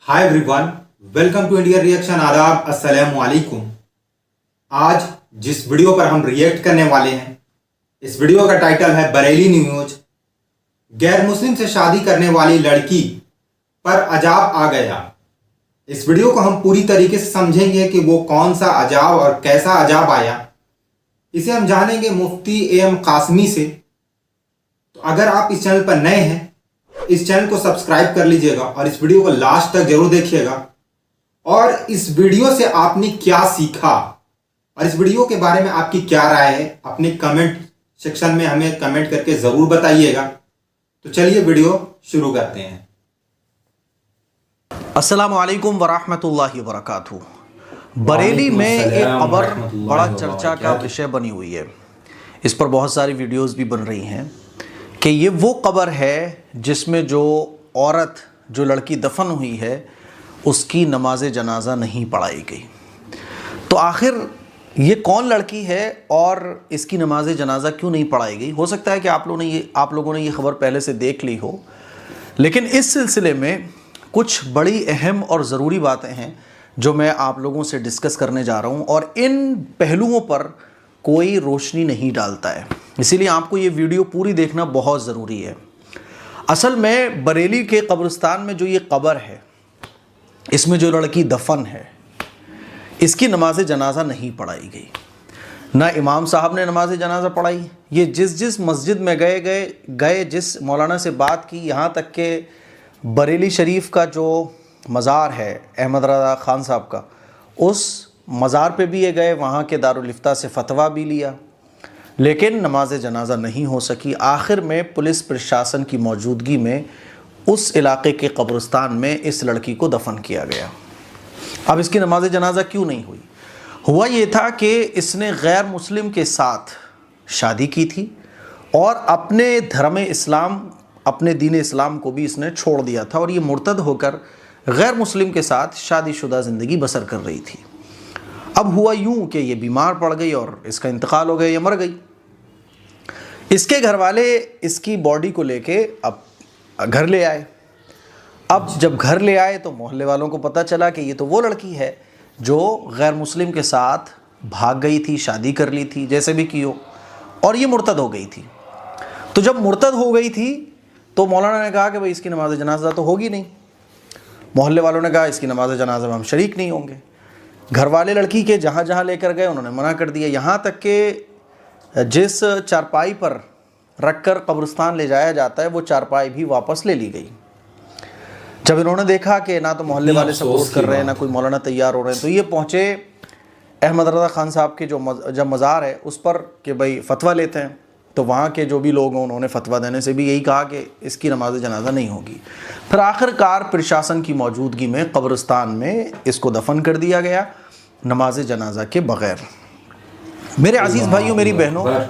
Hi everyone, welcome to India Reaction. आदाब, अस्सलाम वालेकुम। आज जिस वीडियो पर हम रिएक्ट करने वाले हैं, इस वीडियो का टाइटल है बरेली न्यूज। गैर मुस्लिम से शादी करने वाली लड़की पर अजाब आ गया। इस वीडियो को हम पूरी तरीके से समझेंगे कि वो कौन सा अजाब और कैसा अजाब आया, इसे हम जानेंगे मुफ्ती एम कासमी से। तो अगर आप इस चैनल पर नए हैं, इस चैनल को सब्सक्राइब कर लीजिएगा और इस वीडियो को लास्ट तक जरूर देखिएगा। और इस वीडियो से आपने क्या सीखा और इस वीडियो के बारे में आपकी क्या राय है, अपने कमेंट सेक्शन में हमें कमेंट करके जरूर बताइएगा। तो चलिए वीडियो शुरू करते हैं। अस्सलाम वालेकुम वरहमतुल्लाहि वबरकातुहू। बरेली में एक खबर बड़ा चर्चा का विषय बनी हुई है। इस पर बहुत सारी वीडियोस भी बन रही हैं कि ये वो कब्र है जिसमें जो औरत, जो लड़की दफन हुई है, उसकी नमाज जनाजा नहीं पढ़ाई गई। तो आखिर ये कौन लड़की है और इसकी नमाज जनाजा क्यों नहीं पढ़ाई गई? हो सकता है कि आप लोगों ने ये खबर पहले से देख ली हो, लेकिन इस सिलसिले में कुछ बड़ी अहम और ज़रूरी बातें हैं जो मैं आप लोगों से डिस्कस करने जा रहा हूँ, और इन पहलुओं पर कोई रोशनी नहीं डालता है, इसीलिए आपको ये वीडियो पूरी देखना बहुत ज़रूरी है। असल में बरेली के कब्रिस्तान में जो ये कब्र है, इसमें जो लड़की दफन है, इसकी नमाज जनाजा नहीं पढ़ाई गई। ना इमाम साहब ने नमाज जनाजा पढ़ाई। ये जिस मस्जिद में गए जिस मौलाना से बात की, यहाँ तक के बरेली शरीफ का जो मज़ार है अहमद रज़ा ख़ान साहब का, उस मज़ार पे भी ये गए, वहाँ के दारुल इफ्ता से फतवा भी लिया, लेकिन नमाज जनाजा नहीं हो सकी। आखिर में पुलिस प्रशासन की मौजूदगी में उस इलाके के कब्रिस्तान में इस लड़की को दफन किया गया। अब इसकी नमाज जनाजा क्यों नहीं हुई? हुआ ये था कि इसने गैर मुस्लिम के साथ शादी की थी और अपने धर्म इस्लाम, अपने दीन इस्लाम को भी इसने छोड़ दिया था, और ये मुर्तद होकर गैर मुस्लिम के साथ शादीशुदा ज़िंदगी बसर कर रही थी। अब हुआ यूं कि ये बीमार पड़ गई और इसका इंतकाल हो गया, ये मर गई। इसके घर वाले इसकी बॉडी को लेके अब घर ले आए। अब जब घर ले आए तो मोहल्ले वालों को पता चला कि ये तो वो लड़की है जो गैर मुस्लिम के साथ भाग गई थी, शादी कर ली थी, जैसे भी की हो, और ये मुर्तद हो गई थी। तो जब मुर्तद हो गई थी तो मौलाना ने कहा कि भाई इसकी नमाज जनाजा तो होगी नहीं। मोहल्ले वालों ने कहा इसकी नमाज जनाजा में हम शरीक नहीं होंगे। घर वाले लड़की के जहाँ जहाँ लेकर गए उन्होंने मना कर दिया। यहाँ तक कि जिस चारपाई पर रखकर कब्रिस्तान ले जाया जाता है, वो चारपाई भी वापस ले ली गई। जब इन्होंने देखा कि ना तो मोहल्ले वाले सपोर्ट कर रहे हैं, ना कोई मौलाना तैयार हो रहे हैं, तो ये पहुँचे अहमद रज़ा ख़ान साहब के जब मज़ार है उस पर कि भाई फतवा लेते हैं। तो वहाँ के जो भी लोग हैं उन्होंने फतवा देने से भी यही कहा कि इसकी नमाज जनाजा नहीं होगी। फिर आखिरकार प्रशासन की मौजूदगी में कब्रिस्तान में इसको दफन कर दिया गया नमाज जनाजा के बग़ैर। मेरे अजीज़ भाइयों, मेरी बहनों,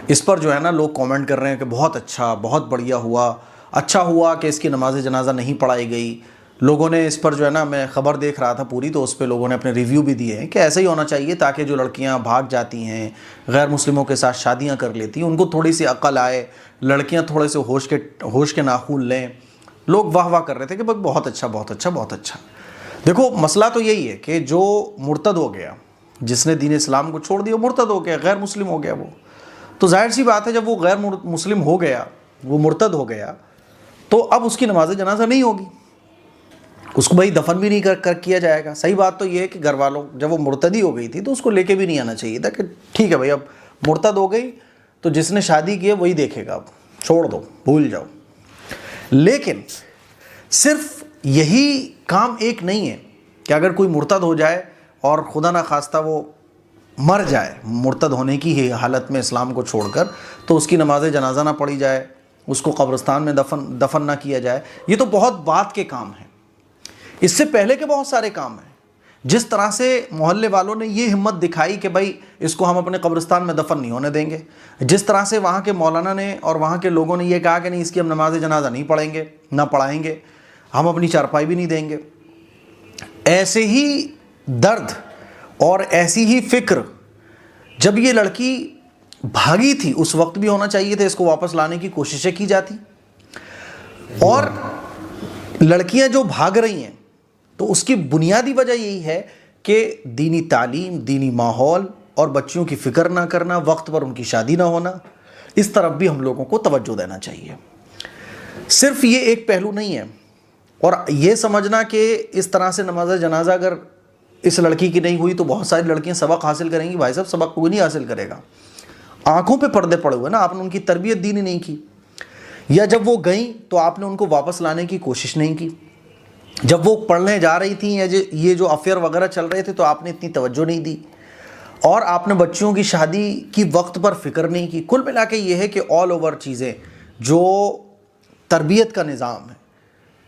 इस पर जो है ना लोग कमेंट कर रहे हैं कि बहुत अच्छा, बहुत बढ़िया हुआ, अच्छा हुआ कि इसकी नमाज जनाजा नहीं पढ़ाई गई। लोगों ने इस पर जो है ना, मैं ख़बर देख रहा था पूरी, तो उस पर लोगों ने अपने रिव्यू भी दिए हैं कि ऐसा ही होना चाहिए ताकि जो लड़कियां भाग जाती हैं, गैर मुस्लिमों के साथ शादियां कर लेती हैं, उनको थोड़ी सी अक्ल आए, लड़कियां थोड़े से होश के नाखून लें। लोग वाह वाह कर रहे थे कि भाई बहुत अच्छा, बहुत अच्छा, बहुत अच्छा। देखो, मसला तो यही है कि जो मुर्तद हो गया, जिसने दीन इस्लाम को छोड़ दिया, मुर्तद हो गया, गैर मुस्लिम हो गया, वो तो जाहिर सी बात है जब वो गैर मुस्लिम हो गया, वो मुर्तद हो गया, तो अब उसकी नमाज जनाजा नहीं होगी, उसको भाई दफन भी नहीं कर किया जाएगा। सही बात तो ये है कि घर वालों, जब वो मुर्तदी हो गई थी तो उसको लेके भी नहीं आना चाहिए था कि ठीक है भाई अब मुर्तद हो गई तो जिसने शादी की है वही देखेगा, अब छोड़ दो, भूल जाओ। लेकिन सिर्फ यही काम एक नहीं है कि अगर कोई मुर्तद हो जाए और खुदा ना खास्ता वो मर जाए मुर्तद होने की ही हालत में इस्लाम को छोड़कर, तो उसकी नमाज जनाजा ना पढ़ी जाए, उसको कब्रिस्तान में दफन ना किया जाए। ये तो बहुत बात के काम हैं। इससे पहले के बहुत सारे काम हैं। जिस तरह से मोहल्ले वालों ने ये हिम्मत दिखाई कि भाई इसको हम अपने कब्रिस्तान में दफन नहीं होने देंगे, जिस तरह से वहाँ के मौलाना ने और वहाँ के लोगों ने ये कहा कि नहीं, इसकी हम नमाज जनाजा नहीं पढ़ेंगे, ना पढ़ाएंगे, हम अपनी चारपाई भी नहीं देंगे, ऐसे ही दर्द और ऐसी ही फिक्र जब ये लड़की भागी थी उस वक्त भी होना चाहिए था। इसको वापस लाने की कोशिशें की जाती। और लड़कियां जो भाग रही हैं तो उसकी बुनियादी वजह यही है कि दीनी तालीम, दीनी माहौल और बच्चियों की फ़िक्र ना करना, वक्त पर उनकी शादी ना होना, इस तरफ भी हम लोगों को तवज्जो देना चाहिए। सिर्फ ये एक पहलू नहीं है, और ये समझना कि इस तरह से नमाज जनाजा अगर इस लड़की की नहीं हुई तो बहुत सारी लड़कियां सबक हासिल करेंगी। भाई साहब, सबक कोई नहीं हासिल करेगा। आंखों पे पर्दे पड़े हुए ना, आपने उनकी तरबियत दीनी नहीं की, या जब वो गई तो आपने उनको वापस लाने की कोशिश नहीं की, जब वो पढ़ने जा रही थी या ये जो अफेयर वगैरह चल रहे थे तो आपने इतनी तवज्जो नहीं दी, और आपने बच्चियों की शादी की वक्त पर फिक्र नहीं की। कुल मिला के ये है कि ऑल ओवर चीज़ें, जो तरबियत का निज़ाम है,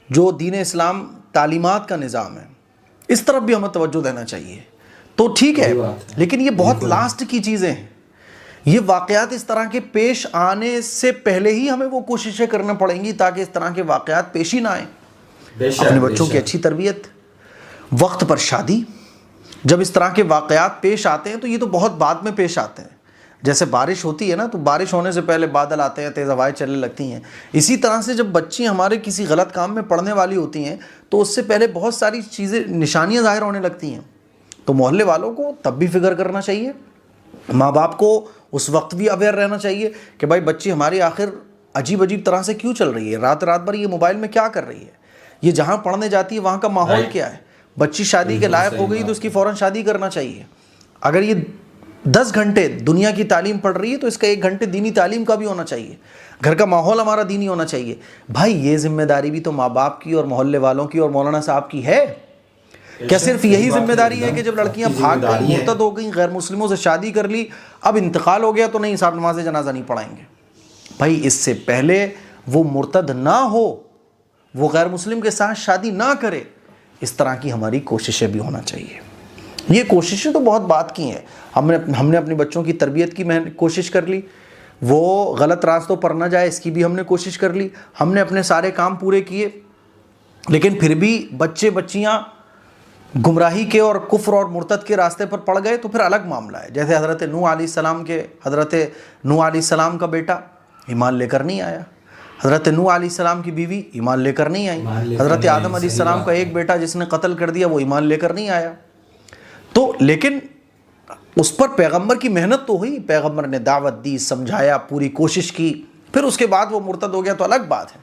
जो दीन इस्लाम तालीमात का निज़ाम है, इस तरफ भी हमें तवज्जो देना चाहिए। तो ठीक है, लेकिन ये बहुत लास्ट की चीज़ें हैं। ये वाक़यात इस तरह के पेश आने से पहले ही हमें वो कोशिशें करना पड़ेंगी ताकि इस तरह के वाक़यात पेश ही ना आए। अपने बच्चों की अच्छी तरबियत, वक्त पर शादी। जब इस तरह के वाक़यात पेश आते हैं तो ये तो बहुत बाद में पेश आते हैं। जैसे बारिश होती है ना, तो बारिश होने से पहले बादल आते हैं, तेज़ हवाएं चलने लगती हैं। इसी तरह से जब बच्ची हमारे किसी गलत काम में पड़ने वाली होती हैं तो उससे पहले बहुत सारी चीज़ें, निशानियां ज़ाहिर होने लगती हैं। तो मोहल्ले वालों को तब भी फिक्र करना चाहिए, माँ बाप को उस वक्त भी अवेयर रहना चाहिए कि भाई बच्ची हमारी आखिर अजीब अजीब तरह से क्यों चल रही है, रात रात भर ये मोबाइल में क्या कर रही है, ये जहाँ पढ़ने जाती है वहाँ का माहौल क्या है। बच्ची शादी के लायक हो गई तो उसकी फ़ौरन शादी करना चाहिए। अगर ये 10 घंटे दुनिया की तालीम पढ़ रही है तो इसका 1 घंटे दीनी तालीम का भी होना चाहिए। घर का माहौल हमारा दीनी होना चाहिए। भाई ये जिम्मेदारी भी तो माँ बाप की और मोहल्ले वालों की और मौलाना साहब की है। क्या सिर्फ यही जिम्मेदारी है कि जब लड़कियां भाग गई, मुर्तद हो गई, गैर मुस्लिमों से शादी कर ली, अब इंतकाल हो गया तो नहीं साहब नमाज जनाजा नहीं पढ़ाएंगे? भाई इससे पहले वो मुर्तद ना हो, वो गैर मुस्लिम के साथ शादी ना करे, इस तरह की हमारी कोशिशें भी होना चाहिए। ये कोशिशें तो बहुत बात की हैं। हमने अपने बच्चों की तरबियत की कोशिश कर ली, वो गलत रास्तों पर ना जाए इसकी भी हमने कोशिश कर ली, हमने अपने सारे काम पूरे किए, लेकिन फिर भी बच्चे बच्चियां गुमराही के और कुफ्र और मुर्तद के रास्ते पर पड़ गए तो फिर अलग मामला है। जैसे हज़रत नूह अलैहिस्सलाम का बेटा ईमान लेकर नहीं आया, हज़रत नूह अलैहिस्सलाम की बीवी ईमान लेकर नहीं आई, हज़रत आदम अलैहिस्सलाम का एक बेटा जिसने कत्ल कर दिया वो ईमान लेकर नहीं आया। तो लेकिन उस पर पैगंबर की मेहनत तो हुई, पैगंबर ने दावत दी, समझाया, पूरी कोशिश की, फिर उसके बाद वो मुर्तद हो गया तो अलग बात है।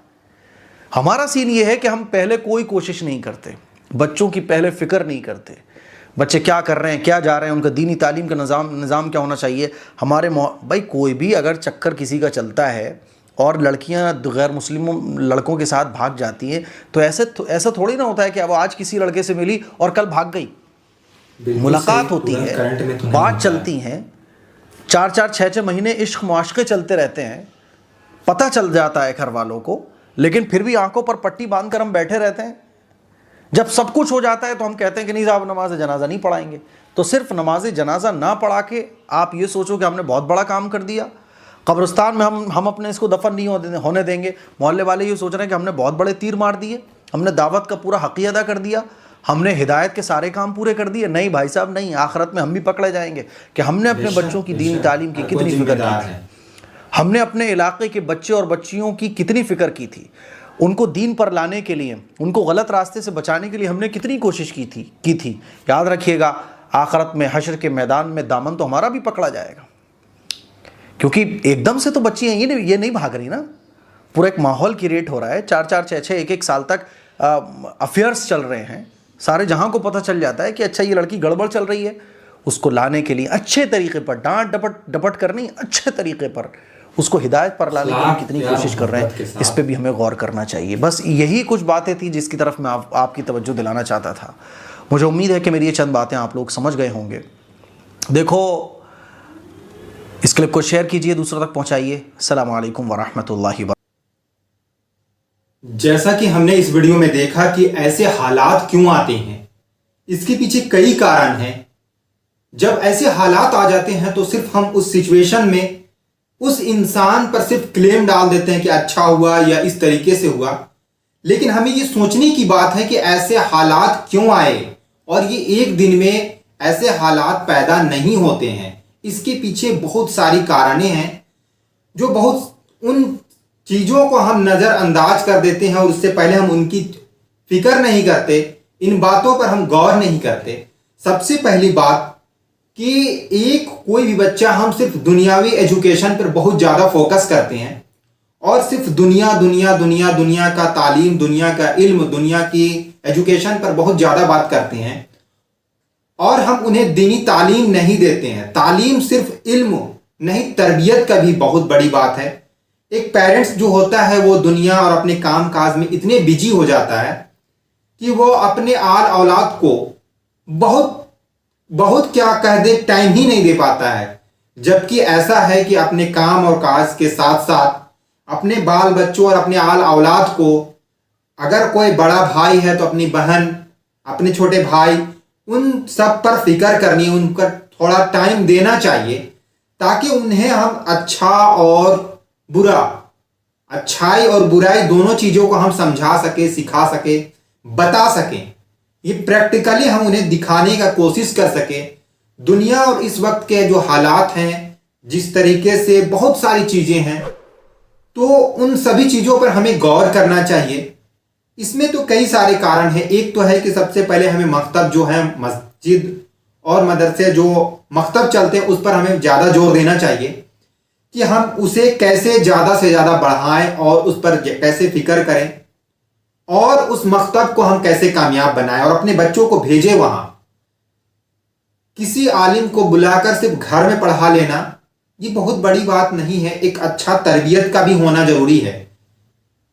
हमारा सीन ये है कि हम पहले कोई कोशिश नहीं करते, बच्चों की पहले फ़िक्र नहीं करते, बच्चे क्या कर रहे हैं, क्या जा रहे हैं, उनका दीनी तालीम का निज़ाम क्या होना चाहिए। हमारे भाई कोई भी अगर चक्कर किसी का चलता है और लड़कियां गैर मुस्लिम लड़कों के साथ भाग जाती हैं तो ऐसा थोड़ी ना होता है कि अब आज किसी लड़के से मिली और कल भाग गई। मुलाकात होती है, बात चलती हैं, 4-4, 6-6 महीने इश्क मुआशके चलते रहते हैं, पता चल जाता है घर वालों को, लेकिन फिर भी आंखों पर पट्टी बांध कर हम बैठे रहते हैं। जब सब कुछ हो जाता है तो हम कहते हैं कि नहीं साहब नमाज जनाजा नहीं पढ़ाएंगे। तो सिर्फ नमाज जनाजा ना पढ़ा के आप ये सोचो कि हमने बहुत बड़ा काम कर दिया, कब्रिस्तान में हम अपने इसको दफन नहीं होने देंगे। मोहल्ले वाले ये सोच रहे हैं कि हमने बहुत बड़े तीर मार दिए, हमने दावत का पूरा हक़ अदा कर दिया, हमने हिदायत के सारे काम पूरे कर दिए। नहीं भाई साहब नहीं, आखिरत में हम भी पकड़े जाएंगे कि हमने अपने बच्चों की दीनी तालीम की कितनी फ़िक्र की थी, हमने अपने इलाके के बच्चे और बच्चियों की कितनी फ़िक्र की थी, उनको दीन पर लाने के लिए, उनको गलत रास्ते से बचाने के लिए हमने कितनी कोशिश की थी। याद रखिएगा, आखिरत में हश्र के मैदान में दामन तो हमारा भी पकड़ा जाएगा, क्योंकि एकदम से तो बच्चियाँ ये नहीं भाग रही ना, पूरा एक माहौल क्रिएट हो रहा है। 4-4, 6-6, 1-1 साल तक अफेयर्स चल रहे हैं, सारे जहां को पता चल जाता है कि अच्छा ये लड़की गड़बड़ चल रही है। उसको लाने के लिए अच्छे तरीके पर, डांट डपट कर नहीं, अच्छे तरीके पर उसको हिदायत पर लाने की हम कितनी कोशिश कर रहे हैं, इस पे भी हमें गौर करना चाहिए। बस यही कुछ बातें थी जिसकी तरफ मैं आपकी तवज्जो दिलाना चाहता था। मुझे उम्मीद है कि मेरी ये चंद बातें आप लोग समझ गए होंगे। देखो, इस क्लिप को शेयर कीजिए, दूसरों तक पहुंचाइए। अस्सलामु अलैकुम वरहमतुल्लाहि वबरकातुहू। जैसा कि हमने इस वीडियो में देखा कि ऐसे हालात क्यों आते हैं, इसके पीछे कई कारण हैं। जब ऐसे हालात आ जाते हैं तो सिर्फ हम उस सिचुएशन में उस इंसान पर सिर्फ क्लेम डाल देते हैं कि अच्छा हुआ या इस तरीके से हुआ, लेकिन हमें ये सोचने की बात है कि ऐसे हालात क्यों आए, और ये एक दिन में ऐसे हालात पैदा नहीं होते हैं। इसके पीछे बहुत सारी कारणें हैं, जो बहुत उन चीज़ों को हम नज़रअंदाज कर देते हैं और उससे पहले हम उनकी फिक्र नहीं करते इन बातों पर हम गौर नहीं करते। सबसे पहली बात कि एक कोई भी बच्चा, हम सिर्फ दुनियावी एजुकेशन पर बहुत ज़्यादा फोकस करते हैं और सिर्फ दुनिया दुनिया दुनिया दुनिया का तालीम, दुनिया का इल्म, दुनिया की एजुकेशन पर बहुत ज़्यादा बात करते हैं और हम उन्हें दीनी तालीम नहीं देते हैं। तालीम सिर्फ इल्म नहीं, तरबियत का भी बहुत बड़ी बात है। एक पेरेंट्स जो होता है वो दुनिया और अपने काम काज में इतने बिजी हो जाता है कि वो अपने आल औलाद को बहुत बहुत क्या कह दे, टाइम ही नहीं दे पाता है। जबकि ऐसा है कि अपने काम और काज के साथ साथ अपने बाल बच्चों और अपने आल औलाद को, अगर कोई बड़ा भाई है तो अपनी बहन, अपने छोटे भाई, उन सब पर फिक्र करनी, उनका थोड़ा टाइम देना चाहिए ताकि उन्हें हम अच्छा और बुरा, अच्छाई और बुराई दोनों चीज़ों को हम समझा सके, सिखा सके, बता सकें। ये प्रैक्टिकली हम उन्हें दिखाने का कोशिश कर सके। दुनिया और इस वक्त के जो हालात हैं, जिस तरीके से बहुत सारी चीज़ें हैं, तो उन सभी चीज़ों पर हमें गौर करना चाहिए। इसमें तो कई सारे कारण हैं। एक तो है कि सबसे पहले हमें मकतब जो है, मस्जिद और मदरसे जो मकतब चलते हैं उस पर हमें ज़्यादा जोर देना चाहिए कि हम उसे कैसे ज़्यादा से ज़्यादा बढ़ाएं और उस पर कैसे फिक्र करें और उस मकतब को हम कैसे कामयाब बनाएं और अपने बच्चों को भेजें वहाँ। किसी आलिम को बुलाकर सिर्फ घर में पढ़ा लेना ये बहुत बड़ी बात नहीं है। एक अच्छा तरबियत का भी होना ज़रूरी है,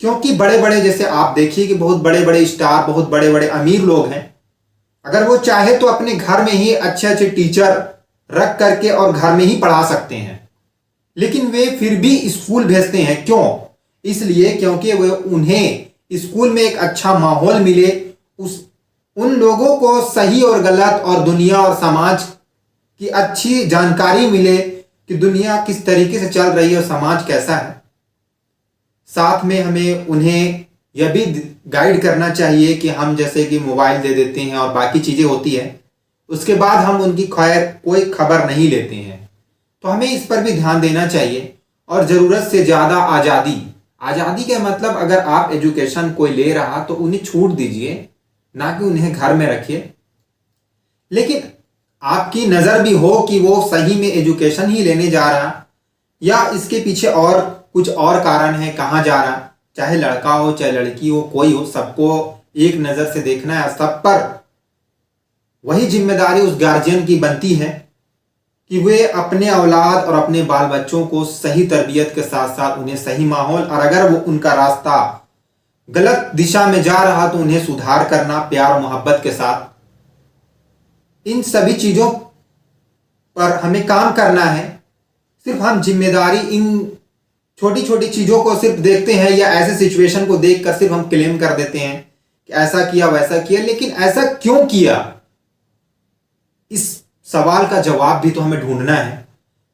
क्योंकि बड़े बड़े, जैसे आप देखिए कि बहुत बड़े बड़े स्टार, बहुत बड़े बड़े अमीर लोग हैं, अगर वो चाहे तो अपने घर में ही अच्छे अच्छे टीचर रख करके और घर में ही पढ़ा सकते हैं, लेकिन वे फिर भी स्कूल भेजते हैं। क्यों? इसलिए क्योंकि वे उन्हें स्कूल में एक अच्छा माहौल मिले, उन लोगों को सही और गलत और दुनिया और समाज की अच्छी जानकारी मिले कि दुनिया किस तरीके से चल रही है और समाज कैसा है। साथ में हमें उन्हें यह भी गाइड करना चाहिए कि हम जैसे कि मोबाइल दे देते हैं और बाकी चीज़ें होती है, उसके बाद हम उनकी खैर कोई खबर नहीं लेते हैं, तो हमें इस पर भी ध्यान देना चाहिए। और ज़रूरत से ज़्यादा आज़ादी का मतलब, अगर आप एजुकेशन कोई ले रहा तो उन्हें छूट दीजिए, ना कि उन्हें घर में रखिए। लेकिन आपकी नज़र भी हो कि वो सही में एजुकेशन ही लेने जा रहा या इसके पीछे और कुछ और कारण है, कहाँ जा रहा। चाहे लड़का हो चाहे लड़की हो, कोई हो, सबको एक नज़र से देखना है। सब पर वही जिम्मेदारी उस गार्जियन की बनती है कि वे अपने औलाद और अपने बाल बच्चों को सही तरबियत के साथ साथ उन्हें सही माहौल, और अगर वो उनका रास्ता गलत दिशा में जा रहा तो उन्हें सुधार करना प्यार और मोहब्बत के साथ। इन सभी चीज़ों पर हमें काम करना है। सिर्फ हम जिम्मेदारी इन छोटी छोटी चीज़ों को सिर्फ देखते हैं या ऐसे सिचुएशन को देखकर सिर्फ हम क्लेम कर देते हैं कि ऐसा किया वैसा किया, लेकिन ऐसा क्यों किया, इस सवाल का जवाब भी तो हमें ढूंढना है।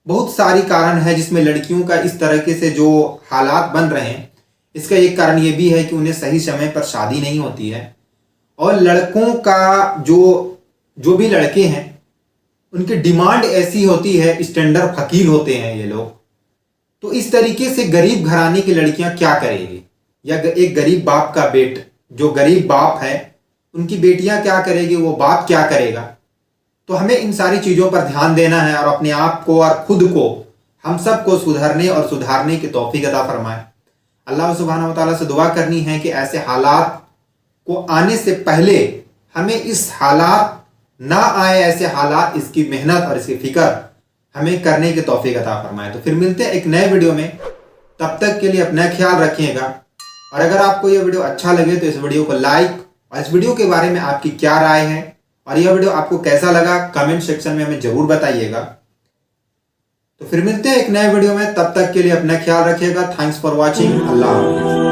बहुत सारी कारण है जिसमें लड़कियों का इस तरीके से जो हालात बन रहे हैं, इसका एक कारण ये भी है कि उन्हें सही समय पर शादी नहीं होती है, और लड़कों का जो भी लड़के हैं उनकी डिमांड ऐसी होती है, स्टैंडर्ड फकीर होते हैं ये लोग। तो इस तरीके से गरीब घराने की लड़कियां क्या करेंगी, या एक गरीब बाप का जो गरीब बाप है उनकी बेटियां क्या करेगी, वो बाप क्या करेगा। तो हमें इन सारी चीज़ों पर ध्यान देना है और अपने आप को और खुद को, हम सब को सुधरने और सुधारने की तौफीक अता फरमाए। अल्लाह सुब्हानहू व तआला से दुआ करनी है कि ऐसे हालात को आने से पहले हमें इस हालात ना आए, ऐसे हालात, इसकी मेहनत और इसकी फिक्र हमें करने की तौफीक अता फरमाए। तो फिर मिलते हैं एक नए वीडियो में, तब तक के लिए अपना ख्याल रखिएगा। और अगर आपको यह वीडियो अच्छा लगे तो इस वीडियो को लाइक, और इस वीडियो के बारे में आपकी क्या राय है और यह वीडियो आपको कैसा लगा कमेंट सेक्शन में हमें जरूर बताइएगा। तो फिर मिलते हैं एक नए वीडियो में, तब तक के लिए अपना ख्याल रखिएगा। Thanks for watching. अल्लाह हाफ़िज़।